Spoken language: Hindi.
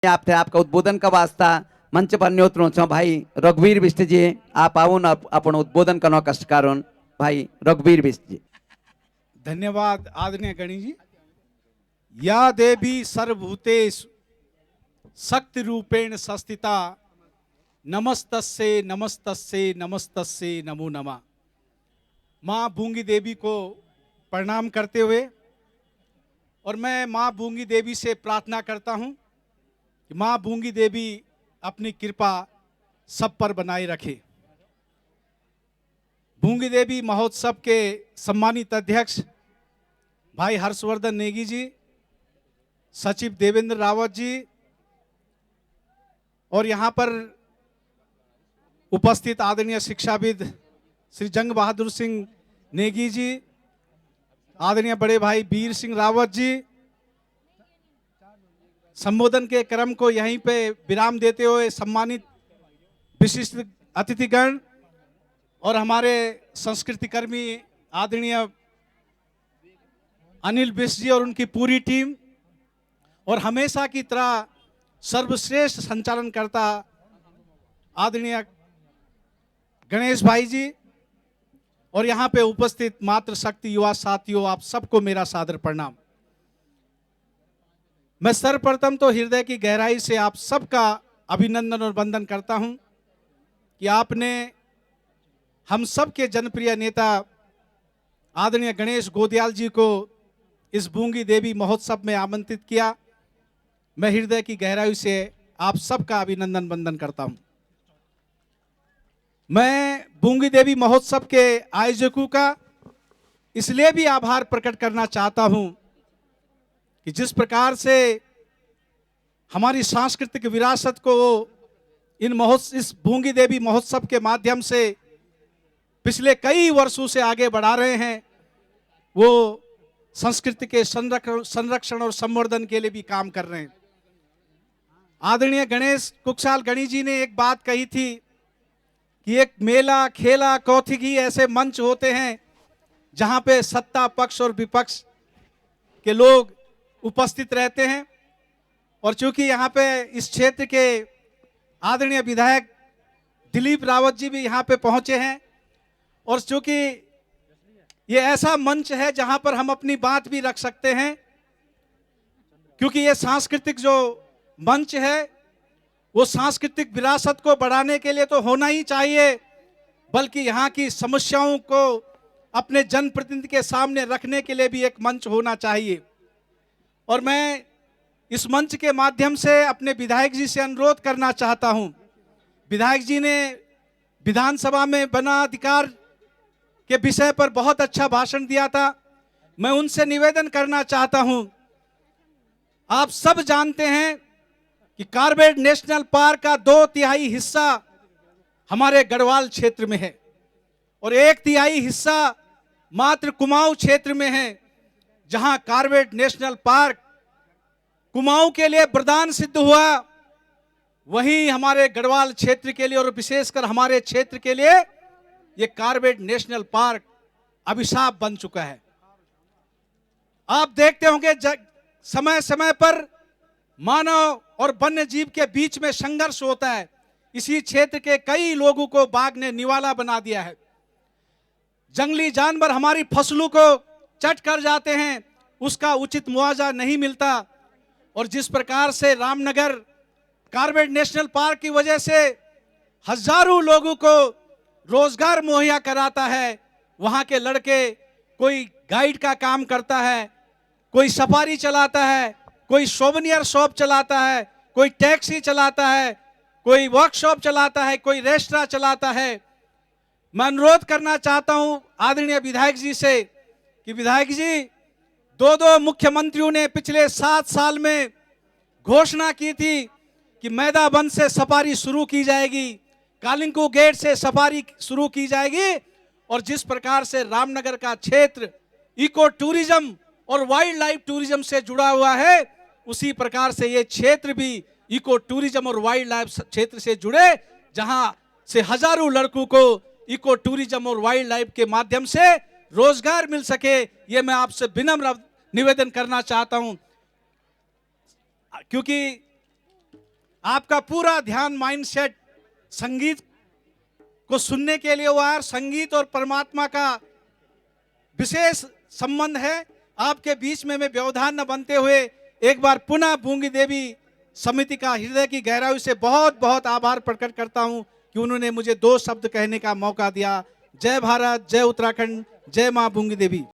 आप थे, आपका उद्बोधन का वास्ता मंच पर न्योतरो छो भाई रघुवीर बिष्ट जी। आप आओ ना अपन उद्बोधन करना कष्ट कारण भाई रघुवीर बिष्ट जी। धन्यवाद आदरणीय गणेश जी। या देवी सर्वभूतेषु शक्ति रूपेण संस्थिता नमस्तस्ये नमस्तस्ये नमस्तस्ये नमो नमः। माँ बूंगी देवी को प्रणाम करते हुए और मैं माँ बूंगी देवी से प्रार्थना करता हूँ कि माँ बूंगी देवी अपनी कृपा सब पर बनाए रखे। बूंगी देवी महोत्सव के सम्मानित अध्यक्ष भाई हर्षवर्धन नेगी जी, सचिव देवेंद्र रावत जी और यहाँ पर उपस्थित आदरणीय शिक्षाविद श्री जंग बहादुर सिंह नेगी जी, आदरणीय बड़े भाई वीर सिंह रावत जी, संबोधन के क्रम को यहीं पे विराम देते हुए सम्मानित विशिष्ट अतिथिगण और हमारे संस्कृति कर्मी आदरणीय अनिल बिष्ट जी और उनकी पूरी टीम और हमेशा की तरह सर्वश्रेष्ठ संचालन करता आदरणीय गणेश भाई जी और यहाँ पे उपस्थित मातृशक्ति युवा साथियों, आप सबको मेरा सादर प्रणाम। मैं सर्वप्रथम तो हृदय की गहराई से आप सबका अभिनंदन और वंदन करता हूं कि आपने हम सबके जनप्रिय नेता आदरणीय गणेश गोदियाल जी को इस बूंगी देवी महोत्सव में आमंत्रित किया। मैं हृदय की गहराई से आप सबका अभिनंदन वंदन करता हूं। मैं बूंगी देवी महोत्सव के आयोजकों का इसलिए भी आभार प्रकट करना चाहता हूं कि जिस प्रकार से हमारी सांस्कृतिक विरासत को इस बूंगी देवी महोत्सव के माध्यम से पिछले कई वर्षों से आगे बढ़ा रहे हैं, वो संस्कृति के संरक्षण और संवर्धन के लिए भी काम कर रहे हैं। आदरणीय गणेश कुक्षाल गणेश जी ने एक बात कही थी कि एक मेला खेला कौथिगी ऐसे मंच होते हैं जहां पे सत्ता पक्ष और विपक्ष के लोग उपस्थित रहते हैं। और चूंकि यहाँ पे इस क्षेत्र के आदरणीय विधायक दिलीप रावत जी भी यहाँ पे पहुंचे हैं और चूंकि ये ऐसा मंच है जहां पर हम अपनी बात भी रख सकते हैं, क्योंकि ये सांस्कृतिक जो मंच है वो सांस्कृतिक विरासत को बढ़ाने के लिए तो होना ही चाहिए, बल्कि यहाँ की समस्याओं को अपने जनप्रतिनिधि के सामने रखने के लिए भी एक मंच होना चाहिए। और मैं इस मंच के माध्यम से अपने विधायक जी से अनुरोध करना चाहता हूं। विधायक जी ने विधानसभा में वनाधिकार के विषय पर बहुत अच्छा भाषण दिया था। मैं उनसे निवेदन करना चाहता हूं, आप सब जानते हैं कि कार्बेट नेशनल पार्क का 2/3 हिस्सा हमारे गढ़वाल क्षेत्र में है और 1/3 हिस्सा मात्र कुमाऊं क्षेत्र में है, जहां कार्बेट नेशनल पार्क कुमाऊं के लिए वरदान सिद्ध हुआ, वहीं हमारे गढ़वाल क्षेत्र के लिए और विशेषकर हमारे क्षेत्र के लिए ये कार्बेट नेशनल पार्क अभिशाप बन चुका है। आप देखते होंगे समय समय पर मानव और वन्य जीव के बीच में संघर्ष होता है। इसी क्षेत्र के कई लोगों को बाघ ने निवाला बना दिया है। जंगली जानवर हमारी फसलों को चट कर जाते हैं, उसका उचित मुआवजा नहीं मिलता। और जिस प्रकार से रामनगर कार्बेट नेशनल पार्क की वजह से हजारों लोगों को रोजगार मुहैया कराता है, वहां के लड़के कोई गाइड का काम करता है, कोई सफारी चलाता है, कोई सोवेनियर शॉप चलाता है, कोई टैक्सी चलाता है, कोई वर्कशॉप चलाता है, कोई रेस्टोरेंट चलाता है। मैं अनुरोध करना चाहता हूं आदरणीय विधायक जी से कि विधायक जी, दो मुख्यमंत्रियों ने पिछले 7 साल में घोषणा की थी कि मैदाबंद से सफारी शुरू की जाएगी, कालिंको गेट से सफारी शुरू की जाएगी। और जिस प्रकार से रामनगर का क्षेत्र इको टूरिज्म और वाइल्ड लाइफ टूरिज्म से जुड़ा हुआ है, उसी प्रकार से ये क्षेत्र भी इको टूरिज्म और वाइल्ड लाइफ क्षेत्र से जुड़े, जहां से हजारों लड़कों को इको टूरिज्म और वाइल्ड लाइफ के माध्यम से रोजगार मिल सके। ये मैं आपसे विनम्र निवेदन करना चाहता हूं, क्योंकि आपका पूरा ध्यान माइंडसेट संगीत को सुनने के लिए हुआ है। संगीत और परमात्मा का विशेष संबंध है। आपके बीच में मैं व्यवधान न बनते हुए एक बार पुनः बूंगी देवी समिति का हृदय की गहराई से बहुत बहुत आभार प्रकट करता हूं कि उन्होंने मुझे 2 शब्द कहने का मौका दिया। जय भारत, जय उत्तराखंड, जय मां बूंगी देवी।